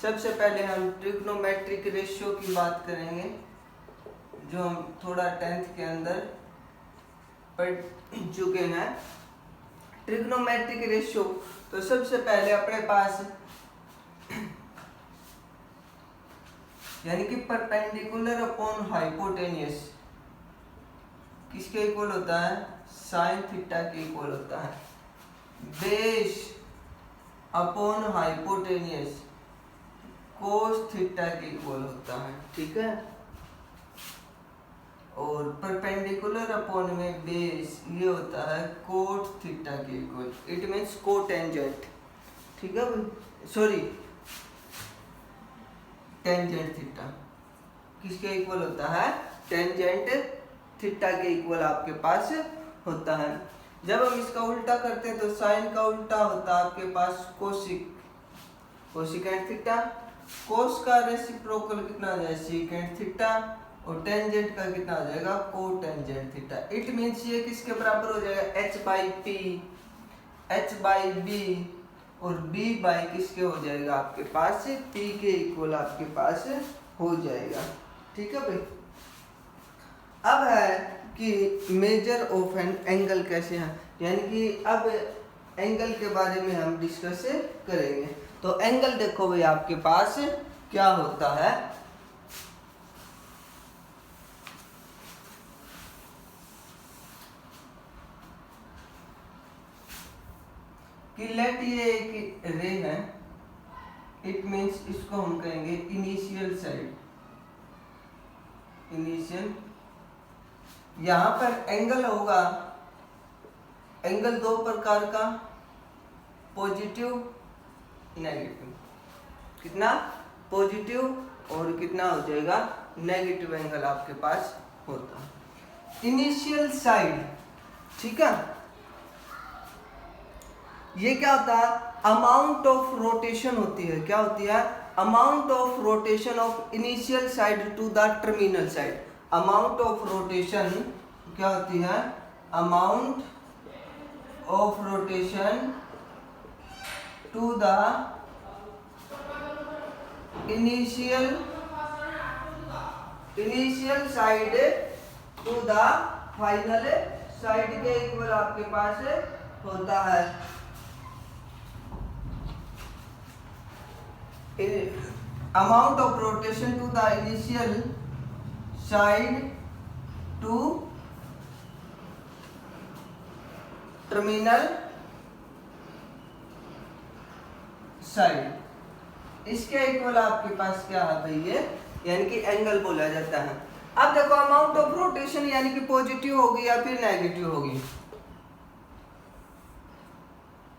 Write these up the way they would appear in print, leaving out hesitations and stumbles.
सबसे पहले हम ट्रिग्नोमेट्रिक रेशियो की बात करेंगे, जो हम थोड़ा 10th के अंदर पढ़ चुके हैं। ट्रिग्नोमेट्रिक रेशियो, तो सबसे पहले अपने पास यानी कि परपेंडिकुलर अपॉन हाइपोटेनियस किसके इक्वल होता है? साइन थीटा के इक्वल होता है। Base upon hypotenuse cos theta के इक्वल होता है, ठीक है। और परपेंडिकुलर अपॉन में बेस ये होता है कोट थीटा के इक्वल, इट मींस कोटेंजेंट, ठीक है भाई, सॉरी टेंजेंट थीटा किसके इक्वल होता है? टेंजेंट थीटा के इक्वल आपके पास होता है। जब हम इसका उल्टा करते हैं तो साइन का उल्टा होता है आपके पास कोसिक, कोसिकेंट थीटा। कोस का रेसिप्रोकल कितना हो जाएगा? Secant theta. और टेंजेंट का कितना हो जाएगा? Cotangent theta. इट मींस ये किसके बराबर हो जाएगा? h by p, h by b और b बाई किसके हो जाएगा आपके पास? p के इक्वल आपके पास हो जाएगा, ठीक है भाई। अब है कि मेजर ऑफ एन एंगल कैसे है, यानी कि अब एंगल के बारे में हम डिस्कस करेंगे। तो एंगल देखो भाई आपके पास क्या होता है कि लेट ये एक रे है, इट मींस इसको हम कहेंगे इनिशियल साइड, इनिशियल। यहां पर एंगल होगा, एंगल दो प्रकार का, पॉजिटिव नेगेटिव। कितना? पॉजिटिव और कितना हो जाएगा? नेगेटिव एंगल आपके पास होता है। इनिशियल साइड, ठीक है, ये क्या होता है? अमाउंट ऑफ रोटेशन होती है। क्या होती है? Amount of rotation of initial side to the terminal side. Amount of rotation क्या होती है? Amount of rotation to the initial side to the final side के इक्वल आपके पास होता है। Amount of rotation to the initial side to terminal side, इसके equal आपके पास क्या है भाई? ये यानी कि एंगल बोला जाता है। अब देखो अमाउंट ऑफ रोटेशन यानी कि पॉजिटिव होगी या फिर नेगेटिव होगी?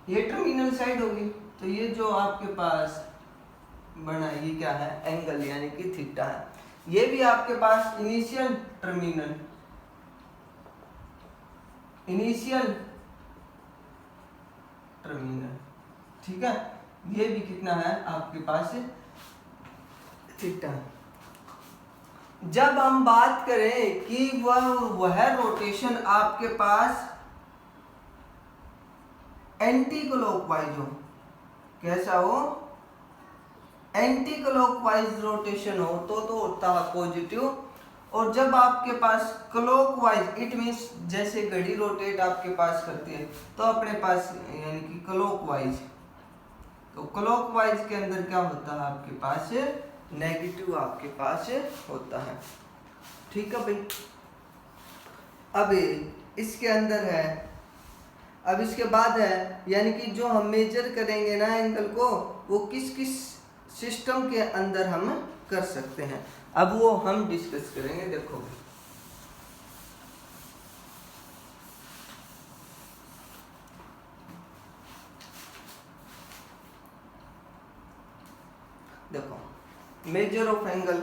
ये टर्मिनल साइड होगी, तो ये जो आपके पास बना ये क्या है? एंगल यानी कि थीटा है। ये भी आपके पास इनिशियल टर्मिनल, इनिशियल टर्मिनल, ठीक है। ये भी कितना है आपके पास? थीटा। जब हम बात करें कि वह रोटेशन आपके पास एंटी क्लॉकवाइज हो, कैसा हो? एंटी क्लॉकवाइज रोटेशन हो तो होता है पॉजिटिव। और जब आपके पास क्लॉकवाइज, इट मींस जैसे घड़ी रोटेट आपके पास करती है तो अपने पास यानी कि क्लॉकवाइज, तो क्लॉकवाइज के अंदर क्या होता है आपके पास? नेगेटिव आपके पास होता है, ठीक है भाई। अब इसके अंदर है, अब इसके बाद है यानी कि जो हम मेजर करेंगे ना एंगल को, वो किस किस सिस्टम के अंदर हम कर सकते हैं, अब वो हम डिस्कस करेंगे। देखो देखो मेजर ऑफ एंगल,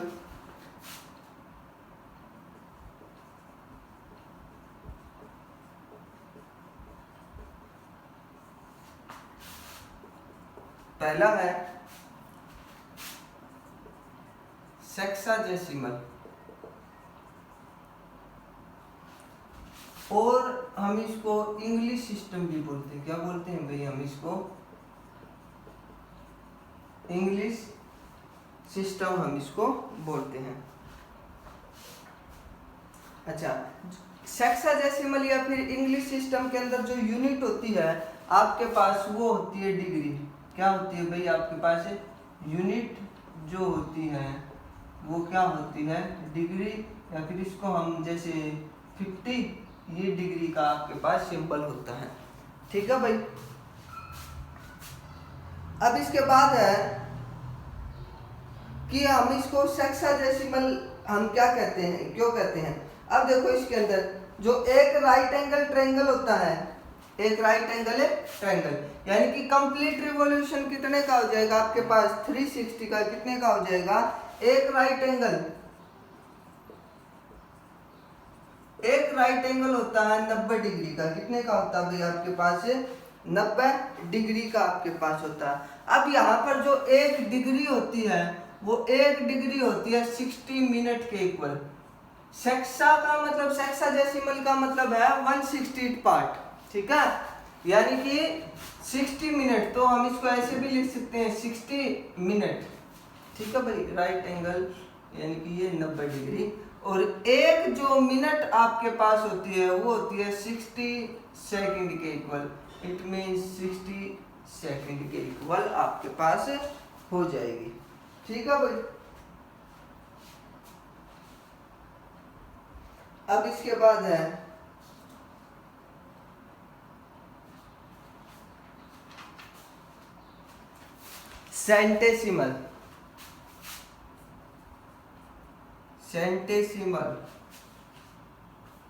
पहला है सेक्साजेसिमल, और हम इसको इंग्लिश सिस्टम भी बोलते हैं। क्या बोलते हैं भाई हम इसको? इंग्लिश सिस्टम हम इसको बोलते हैं। अच्छा, सेक्साडेसिमल या फिर इंग्लिश सिस्टम के अंदर जो यूनिट होती है आपके पास वो होती है डिग्री। क्या होती है भाई आपके पास यूनिट जो होती है वो क्या होती है डिग्री, या फिर इसको हम जैसे 50 ये डिग्री का आपके पास सिंबल होता है। ठीक है भाई। अब इसके बाद है कि हम इसको सेक्साडेसिमल हम क्या कहते हैं, क्यों कहते हैं। अब देखो इसके अंदर जो एक राइट एंगल ट्रायंगल होता है, एक राइट एंगल ट्रायंगल, यानी कि कंप्लीट रिवॉल्यूशन कितने का हो जाएगा आपके पास 360 का, कितने का हो जाएगा एक राइट एंगल होता है 90 डिग्री का, कितने का होता है भाई आपके पास 90 डिग्री का आपके पास होता है। अब यहाँ पर जो एक डिग्री होती है वो एक डिग्री होती है 60 मिनट के इक्वल। सेक्सा का मतलब सेक्साडेसिमल का मतलब है 1/60 पार्ट, ठीक है, यानी कि 60 मिनट, तो हम इसको ऐसे भी लिख सकते हैं 60 मिनट। ठीक है भाई, राइट एंगल यानी कि ये 90 डिग्री, और एक जो मिनट आपके पास होती है वो होती है 60 सेकंड के इक्वल। इट मीन्स 60 सेकंड के इक्वल आपके पास हो जाएगी। ठीक है भाई। अब इसके बाद है सेंटेसिमल।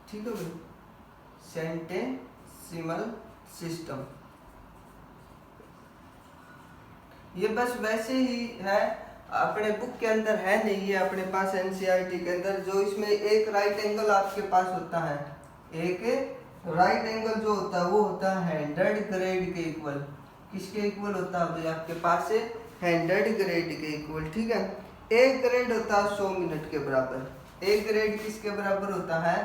ठीक है भाई, सेंटेसिमल सिस्टम ये बस वैसे ही है, अपने बुक के अंदर है नहीं, ये अपने पास एनसीईआरटी के अंदर। जो इसमें एक राइट एंगल आपके पास होता है, एक राइट एंगल जो होता है वो होता है 100 ग्रेड के इक्वल। किसके इक्वल होता है भाई आपके पास 100 ग्रेड के इक्वल। ठीक है, एक ग्रेड होता है 100 मिनट के बराबर। एक ग्रेड किसके बराबर होता है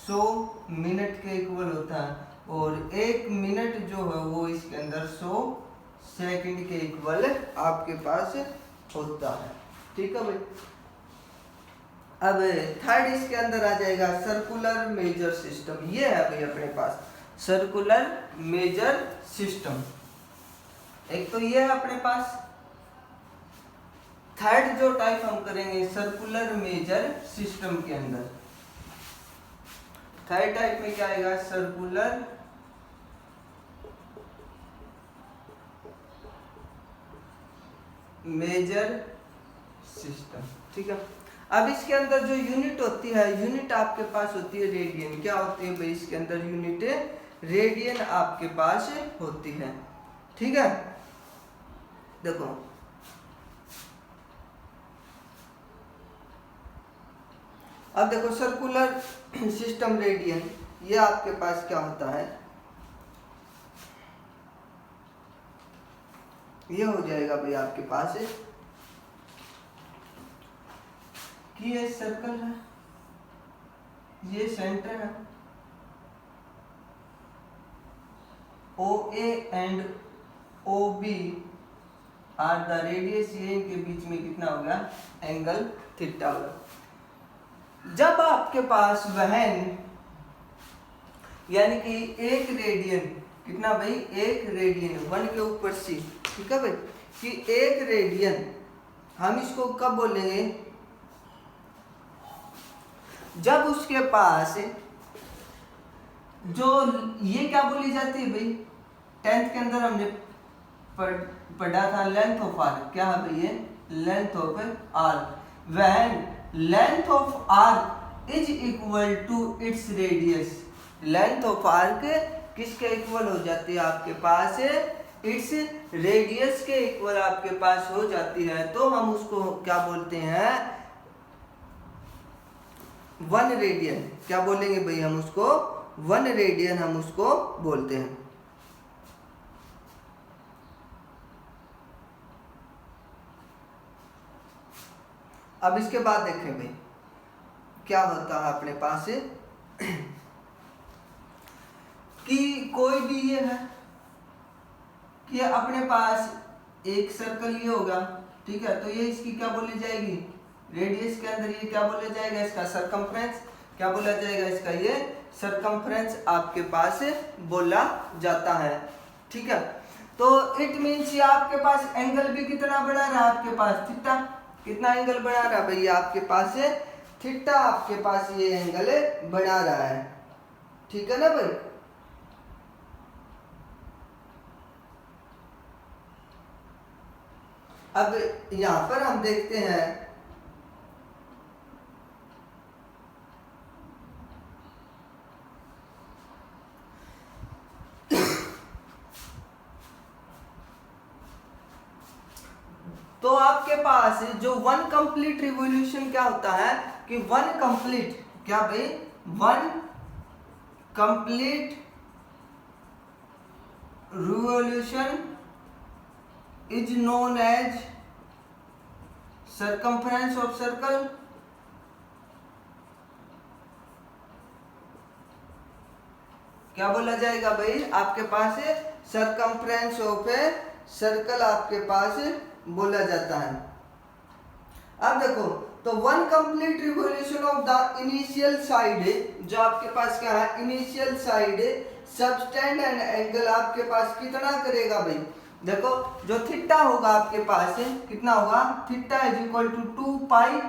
100 मिनट के इक्वल होता है, और एक मिनट जो है वो इसके अंदर 100 सेकंड के इक्वल आपके पास होता है। ठीक है भाई। अब थर्ड इसके अंदर आ जाएगा सर्कुलर मेजर सिस्टम। ये है भाई अपने पास सर्कुलर मेजर सिस्टम। एक तो ये है अपने पास। थर्ड जो टाइप हम करेंगे सर्कुलर मेजर सिस्टम के अंदर, थर्ड टाइप में क्या आएगा सर्कुलर मेजर सिस्टम। ठीक है, अब इसके अंदर जो यूनिट होती है, यूनिट आपके पास होती है रेडियन। क्या होती है भाई इसके अंदर यूनिट रेडियन आपके पास होती है। ठीक है, देखो अब देखो सर्कुलर सिस्टम रेडियन, ये आपके पास क्या होता है, ये हो जाएगा भाई आपके पास कि ये सर्कल है, ये सेंटर है, OA and OB are the radius, ये इनके बीच में कितना हो गया एंगल थीटा होगा। जब आपके पास वहन यानी कि एक रेडियन, कितना भाई एक रेडियन 1 के ऊपर C, ठीक है भाई, कि एक रेडियन हम इसको कब बोलेंगे, जब उसके पास जो ये क्या बोली जाती है भाई 10th के अंदर हमने पढ़ा था लेंथ ऑफ आर्क। क्या है भाई ये length of arc, when length of arc is equal to its radius. Length of arc किसके इक्वल हो जाती है आपके पास इट्स रेडियस के इक्वल आपके पास हो जाती है, तो हम उसको क्या बोलते हैं 1 रेडियन। क्या बोलेंगे भाई हम उसको 1 रेडियन हम उसको बोलते हैं। अब इसके बाद देखें भाई क्या होता है अपने पास कि कोई भी ये है कि अपने पास एक सर्कल ये होगा, ठीक है, तो ये इसकी क्या बोली जाएगी, रेडियस के अंदर ये क्या बोला जाएगा, इसका सरकमफ्रेंस क्या बोला जाएगा, इसका ये सरकमफ्रेंस आपके पास बोला जाता है। ठीक है, तो इट मीन्स ये आपके पास एंगल भी कितना बना रहा है आपके पास, थीटा, कितना एंगल बना रहा है भैया आपके पास है थीटा, आपके पास ये एंगल बना रहा है। ठीक है ना भाई। अब यहां पर हम देखते हैं तो आपके पास जो वन कंप्लीट रिवॉल्यूशन क्या होता है कि वन कंप्लीट क्या भाई, one complete revolution is known as circumference of circle. क्या बोला जाएगा भाई, आपके पास सरकमफ्रेंस ऑफ ए सर्कल आपके पास बोला जाता है। अब देखो, तो one complete revolution of the initial side, जो आपके पास क्या है, initial side subtend and angle आपके पास कितना करेगा भाई, देखो जो थीटा होगा आपके पास कितना होगा, थीटा इज इक्वल टू 2 पाई,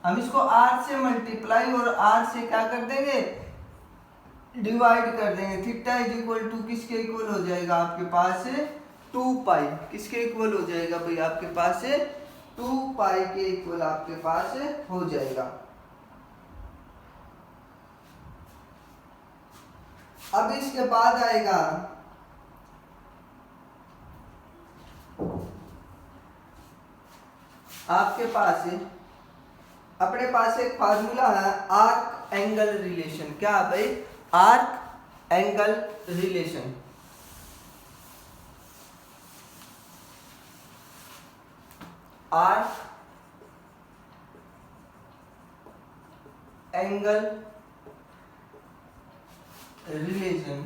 हम इसको r से मल्टीप्लाई और r से क्या कर देंगे, डिवाइड कर देंगे। थीटा इज इक्वल टू किसके इक्वल हो जाएगा आपके पास 2 पाई, किसके इक्वल हो जाएगा भाई आपके पास 2 पाई के इक्वल आपके पास हो जाएगा। अब इसके बाद आएगा आपके पास अपने पास एक फार्मूला है आर्क एंगल रिलेशन। क्या है भाई, arc angle relation. Arc angle relation,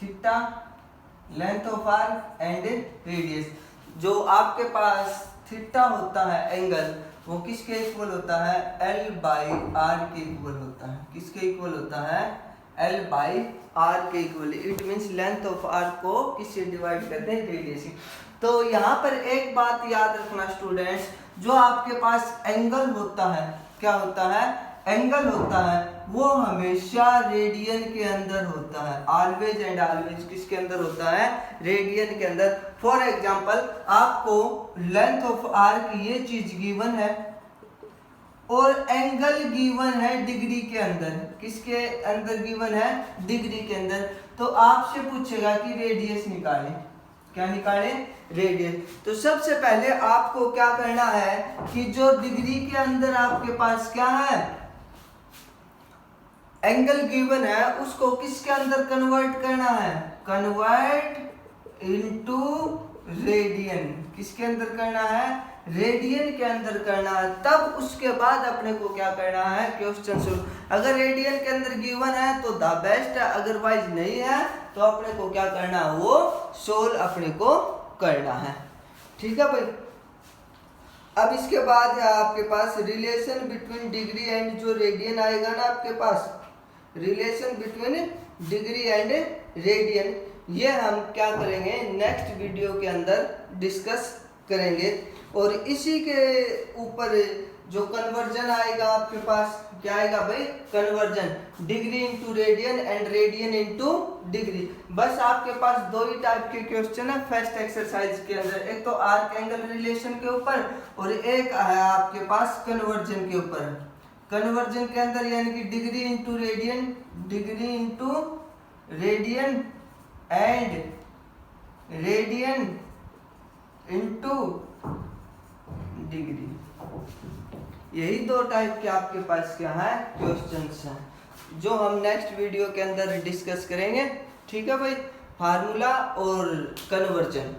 theta length of arc and radius. जो आपके पास थीटा होता है एंगल, वो किसके इक्वल होता है, L बाई आर के इक्वल होता है। किसके इक्वल होता है, L बाई आर के equal. It means length of arc को किससे डिवाइड करते हैं, रेडियस से। तो यहाँ पर एक बात याद रखना स्टूडेंट्स, जो आपके पास एंगल होता है, क्या होता है, एंगल होता है, वो हमेशा रेडियन के अंदर होता है। ऑलवेज एंड ऑलवेज किसके अंदर होता है, रेडियन के अंदर। फॉर एग्जांपल, आपको लेंथ ऑफ आर्क ये चीज गिवन है और एंगल गिवन है डिग्री के अंदर। किसके अंदर गिवन है, डिग्री के अंदर। तो आपसे पूछेगा कि रेडियस निकालें, क्या निकालें, रेडियस। तो सबसे पहले आपको क्या करना है कि जो डिग्री के अंदर आपके पास क्या है, एंगल गिवन है, उसको किसके अंदर कन्वर्ट करना है, कन्वर्ट इनटू रेडियन। किसके अंदर करना है, रेडियन के अंदर करना है। तब उसके बाद अपने को क्या करना है, क्वेश्चन सोल्व। अगर रेडियन के अंदर गिवन है तो द बेस्ट है, अदरवाइज नहीं है तो अपने को क्या करना है, वो सोल्व अपने को करना है। ठीक है भाई। अब इसके बाद है आपके पास रिलेशन बिटवीन डिग्री एंड जो रेडियन आएगा ना आपके पास, relation between degree and radian, ये हम क्या करेंगे, नेक्स्ट वीडियो के अंदर डिस्कस करेंगे। और इसी के ऊपर जो कन्वर्जन आएगा आपके पास, क्या आएगा भाई, conversion, degree into radian and radian into degree. बस आपके पास दो ही टाइप के क्वेश्चन है फर्स्ट एक्सरसाइज के अंदर, एक तो आर्क एंगल रिलेशन के ऊपर और एक है आपके पास कन्वर्जन के ऊपर। कन्वर्जन के अंदर यानी कि degree into radian, degree into radian and radian into degree. यही दो टाइप के आपके पास क्या है, क्वेश्चंस हैं, जो हम नेक्स्ट वीडियो के अंदर डिस्कस करेंगे। ठीक है भाई, फार्मूला और कन्वर्जन।